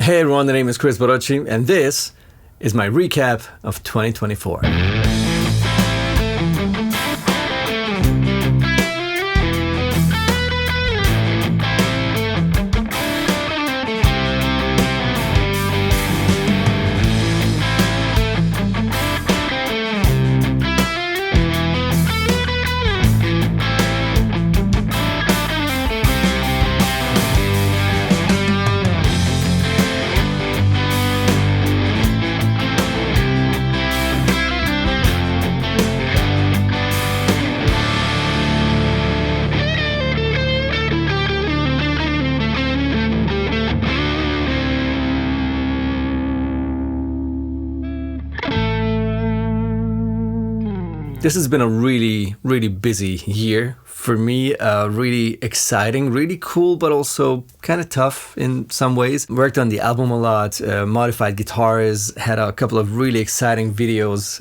Hey everyone, the name is Kris Barocsi, and this is my recap of 2024. This has been a really busy year for me, really exciting, really cool, but also kind of tough in some ways. Worked on the album a lot, modified guitars, had a couple of really exciting videos,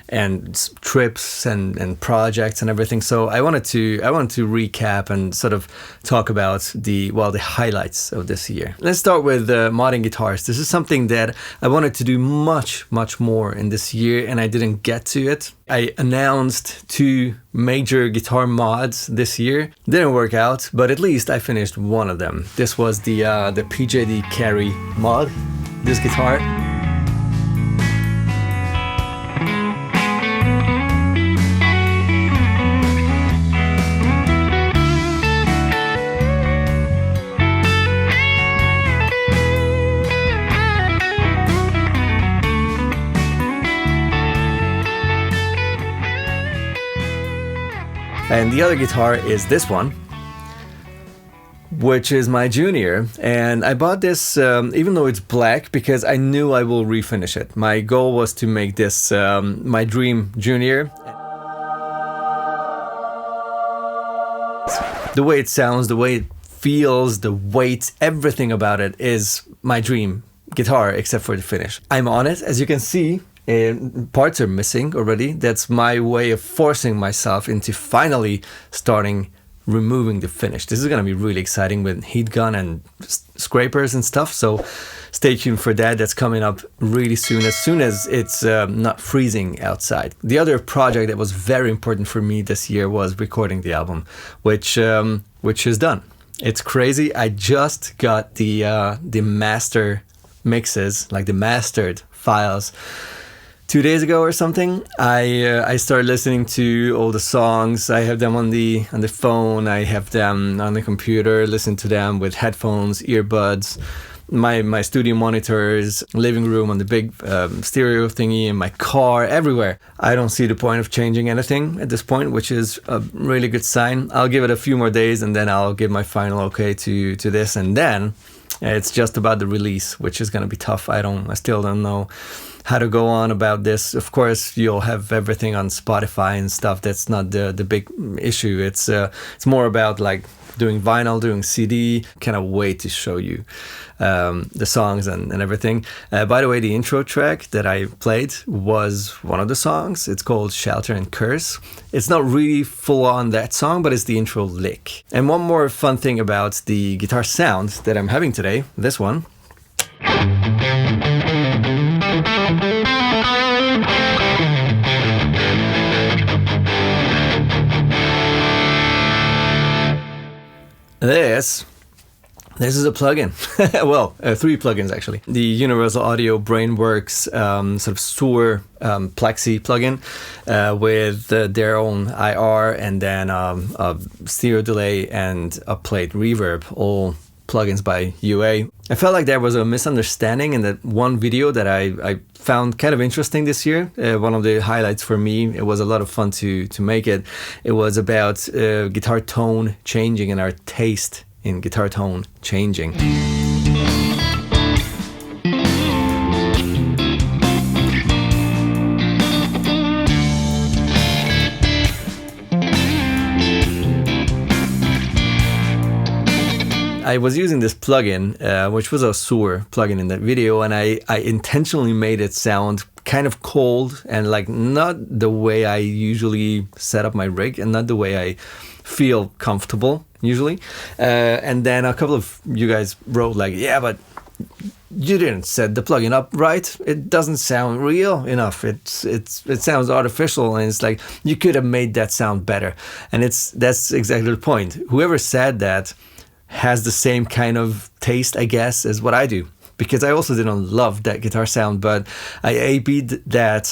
and trips and projects and everything. So I wanted to recap and sort of talk about the highlights of this year. Let's start with modding guitars. This is something that I wanted to do much more in this year, and I didn't get to it. I announced 2 major guitar mods this year. Didn't work out, but at least I finished one of them. This was the PJD Carey mod, this guitar. And the other guitar is this one, which is my Junior. And I bought this, even though it's black, because I knew I will refinish it. My goal was to make this my dream Junior. The way it sounds, the way it feels, the weight, everything about it is my dream guitar, except for the finish. I'm on it, as you can see. And parts are missing already. That's my way of forcing myself into finally starting removing the finish. This is going to be really exciting with heat gun and scrapers and stuff. So stay tuned for that. That's coming up really soon as it's not freezing outside. The other project that was very important for me this year was recording the album, which is done. It's crazy. I just got the master mixes, like the mastered files, 2 days ago or something. I started listening to all the songs. I have them on the phone. I have them on the computer. Listen to them with headphones, earbuds, my studio monitors, living room on the big stereo thingy, in my car, everywhere. I don't see the point of changing anything at this point, which is a really good sign. I'll give it a few more days and then I'll give my final okay to this, and then it's just about the release, which is going to be tough. I still don't know how to go on about this. Of course, you'll have everything on Spotify and stuff. That's not the big issue. It's more about like doing vinyl, doing CD. Can't wait to show you the songs and everything. By the way, the intro track that I played was one of the songs. It's called Shelter and Curse. It's not really full on that song, but it's the intro lick. And one more fun thing about the guitar sound that I'm having today, this one. This is a plugin. Well, 3 plugins actually. The Universal Audio Brainworks sort of sewer Plexi plugin with their own IR, and then a stereo delay and a plate reverb, all plugins by UA. I felt like there was a misunderstanding in that one video that I found kind of interesting this year. One of the highlights for me, it was a lot of fun to make it. It was about guitar tone changing and our taste in guitar tone changing. I was using this plugin, which was a sewer plugin in that video, and I intentionally made it sound kind of cold and like not the way I usually set up my rig and not the way I feel comfortable usually. And then a couple of you guys wrote like, yeah, but you didn't set the plugin up right. It doesn't sound real enough. It sounds artificial, and it's like you could have made that sound better. And that's exactly the point. Whoever said that has the same kind of taste, I guess, as what I do. Because I also didn't love that guitar sound, but I A/B'd that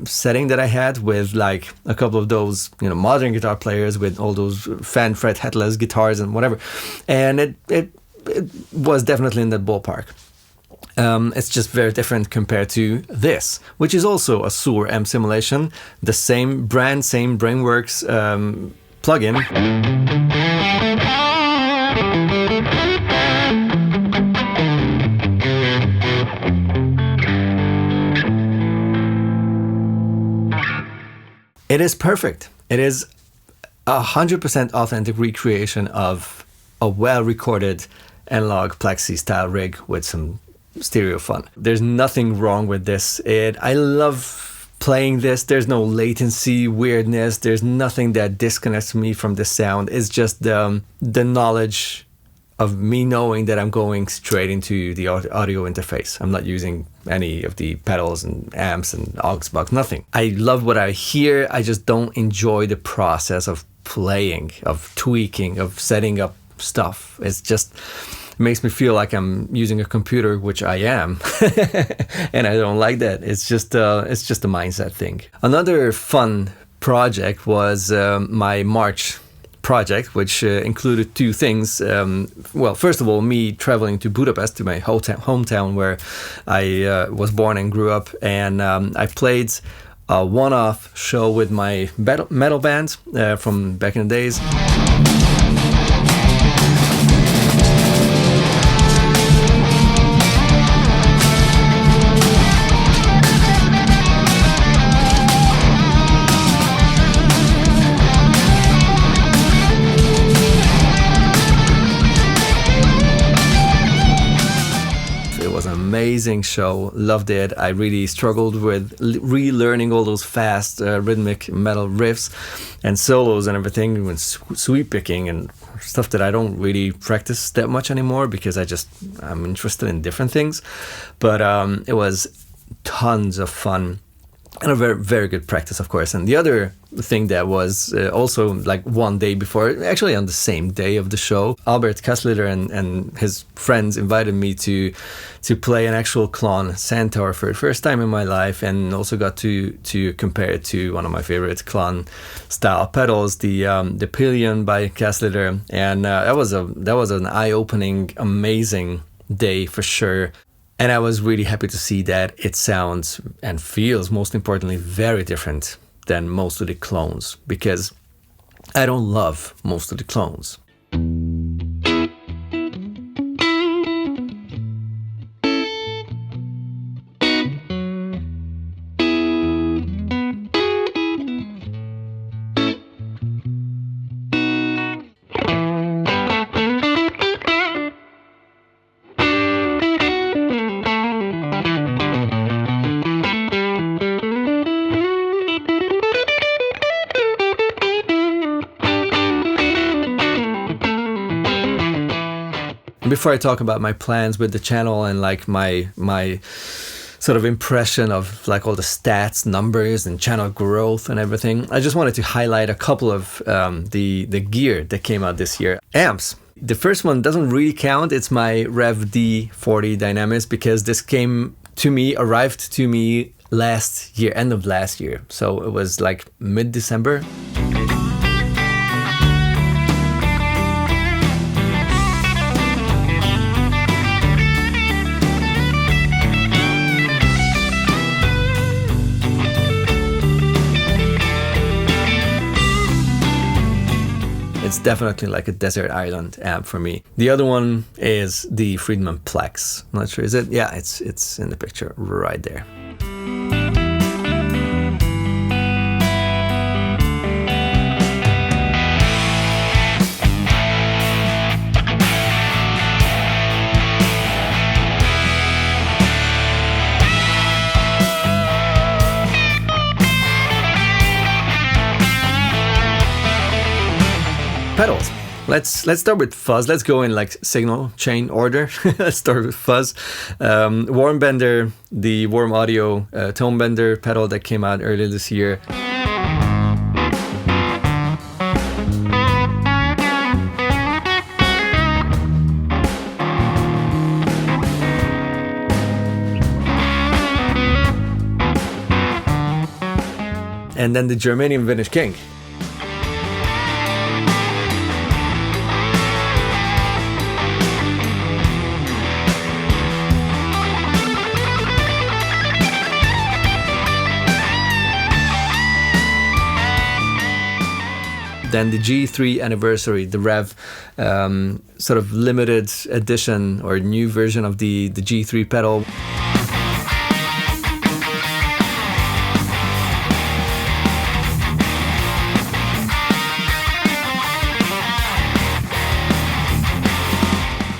setting that I had with like a couple of those, modern guitar players with all those fan fret headless guitars and whatever, and it was definitely in that ballpark. It's just very different compared to this, which is also a Sur M simulation, the same brand, same Brainworks plugin. It is perfect. It is 100% authentic recreation of a well-recorded analog plexi style rig with some stereo fun. There's nothing wrong with this. I love playing this. There's no latency, weirdness. There's nothing that disconnects me from the sound. It's just the knowledge of me knowing that I'm going straight into the audio interface. I'm not using any of the pedals and amps and aux box, nothing. I love what I hear. I just don't enjoy the process of playing, of tweaking, of setting up stuff. It's just makes me feel like I'm using a computer, which I am, and I don't like that. It's just a mindset thing. Another fun project was my March project, which included two things. Well, first of all, me traveling to Budapest, to my hometown where I was born and grew up, and I played a one-off show with my metal band from back in the days. Amazing show, loved it. I really struggled with relearning all those fast rhythmic metal riffs and solos and everything, with sweep picking and stuff that I don't really practice that much anymore because I'm interested in different things. But it was tons of fun and a very, very good practice, of course. And the other thing that was also like one day before, actually on the same day of the show, Albert Kasslider and his friends invited me to play an actual Klon Centaur for the first time in my life, and also got to compare it to one of my favorite Klon style pedals, the Pillion by Kasslider. And that was an eye-opening, amazing day for sure. And I was really happy to see that it sounds and feels, most importantly, very different than most of the clones, because I don't love most of the clones. Before I talk about my plans with the channel and like my sort of impression of like all the stats, numbers, and channel growth and everything, I just wanted to highlight a couple of the gear that came out this year. Amps. The first one doesn't really count. It's my Rev D40 Dynamis, because this arrived to me last year, end of last year. So it was like mid-December. It's definitely like a desert island amp for me. The other one is the Friedman Plex. I'm not sure, is it? Yeah, it's in the picture right there. Pedals. Let's start with Fuzz. Let's go in like signal chain order. Let's start with Fuzz. Warm Bender, the Warm Audio tone bender pedal that came out earlier this year. And then the Germanium Vintage King. Then the G3 Anniversary, the Rev, sort of limited edition or new version of the G3 pedal.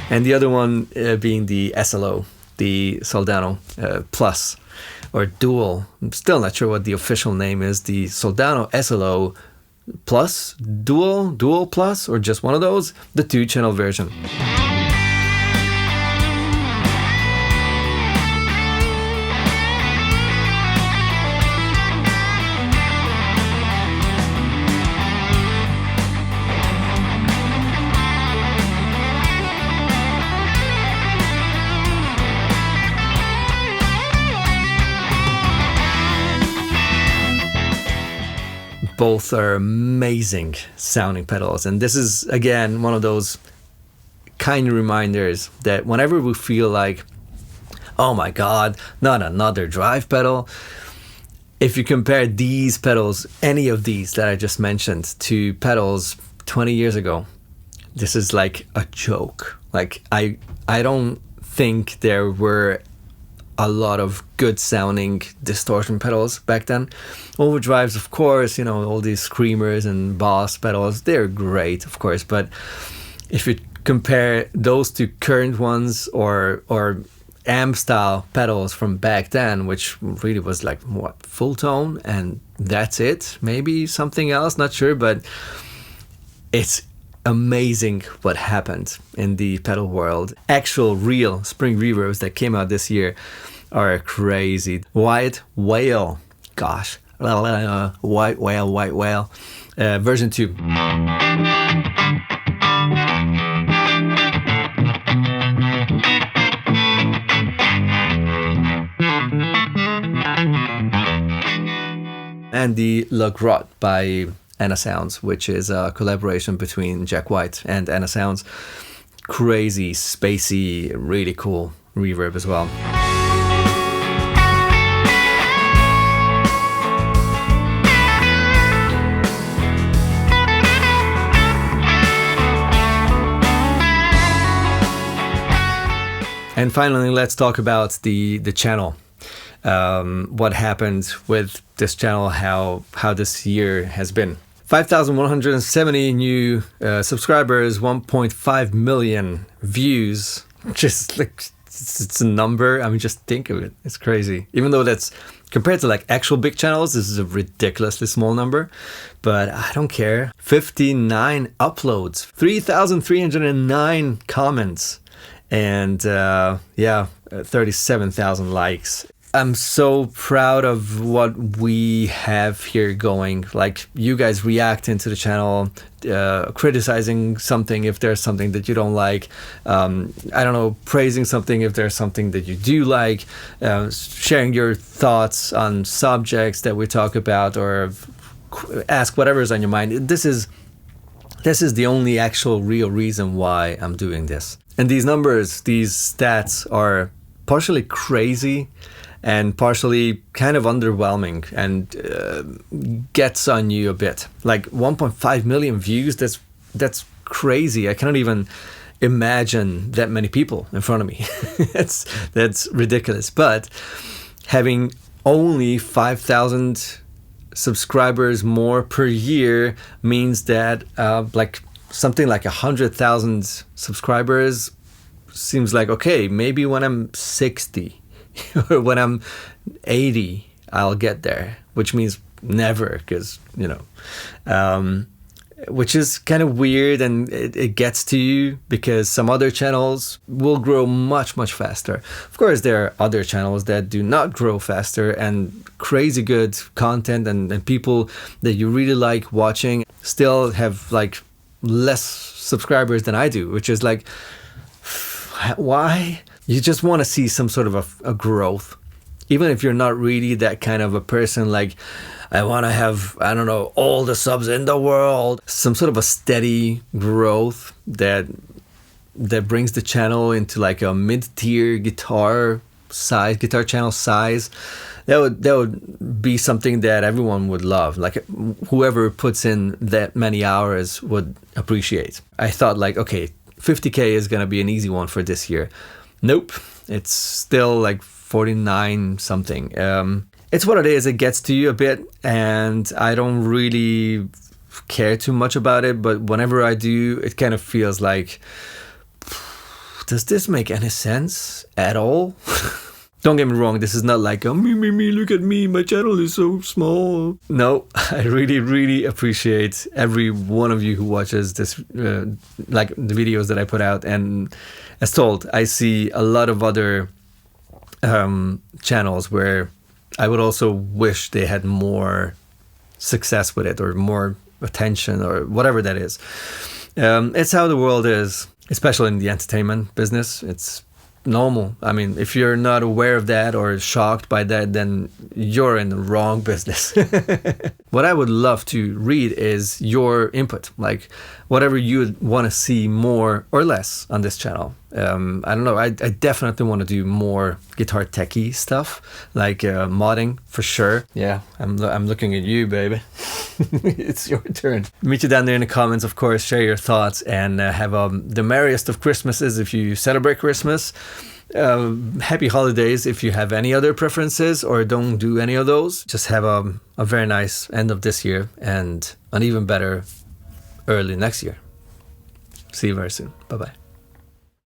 And the other one being the SLO, the Soldano Plus or Dual. I'm still not sure what the official name is. The Soldano SLO Plus, Dual Plus, or just one of those, the 2-channel version. Both are amazing sounding pedals, and this is again one of those kind of reminders that whenever we feel like, oh my god, not another drive pedal, if you compare these pedals, any of these that I just mentioned, to pedals 20 years ago, this is like a joke. Like I don't think there were a lot of good sounding distortion pedals back then. Overdrives, of course, you know, all these screamers and Boss pedals, they're great, of course, but if you compare those to current ones or amp style pedals from back then, which really was like what, full tone and that's it, maybe something else, not sure, but it's amazing what happened in the pedal world. Actual real spring reverbs that came out this year are crazy. White Whale, gosh, White Whale, version 2. And the Le Grotte by Anna Sounds, which is a collaboration between Jack White and Anna Sounds. Crazy, spacey, really cool reverb as well. And finally, let's talk about the channel. What happened with this channel, how this year has been. 5,170 new subscribers, 1.5 million views. Just like, it's a number. I mean, just think of it. It's crazy. Even though that's, compared to like actual big channels, this is a ridiculously small number. But I don't care. 59 uploads, 3,309 comments. And 37,000 likes. I'm so proud of what we have here going. Like, you guys reacting to the channel, criticizing something if there's something that you don't like. I don't know, praising something if there's something that you do like. Sharing your thoughts on subjects that we talk about, or ask whatever's on your mind. This is the only actual real reason why I'm doing this. And these numbers, these stats are partially crazy and partially kind of underwhelming and gets on you a bit. Like 1.5 million views, that's crazy. I cannot even imagine that many people in front of me. that's ridiculous. But having only 5,000 subscribers more per year means that like something like 100,000 subscribers seems like, okay, maybe when I'm 60 or when I'm 80, I'll get there, which means never, because, you know, which is kind of weird, and it gets to you because some other channels will grow much, much faster. Of course, there are other channels that do not grow faster and crazy good content, and people that you really like watching still have like less subscribers than I do, which is like, why? You just want to see some sort of a growth. Even if you're not really that kind of a person, like, I want to have, I don't know, all the subs in the world. Some sort of a steady growth that brings the channel into like a mid-tier guitar channel size. That would be something that everyone would love. Like whoever puts in that many hours would appreciate. I thought like, okay, 50K is going to be an easy one for this year. Nope. It's still like 49 something. It's what it is. It gets to you a bit, and I don't really care too much about it. But whenever I do, it kind of feels like, does this make any sense at all? Don't get me wrong, this is not like, oh, me, look at me, my channel is so small. No, I really, really appreciate every one of you who watches this, like the videos that I put out. And as told, I see a lot of other channels where I would also wish they had more success with it, or more attention, or whatever that is. It's how the world is, especially in the entertainment business. It's normal. I mean, if you're not aware of that or shocked by that, then you're in the wrong business. What I would love to read is your input, like whatever you would want to see more or less on this channel. I don't know. I definitely want to do more guitar techie stuff, like modding for sure. Yeah, I'm looking at you, baby. It's your turn. Meet you down there in the comments, of course. Share your thoughts, and have the merriest of Christmases if you celebrate Christmas. Happy holidays if you have any other preferences or don't do any of those. Just have a very nice end of this year and an even better early next year. See you very soon. Bye-bye.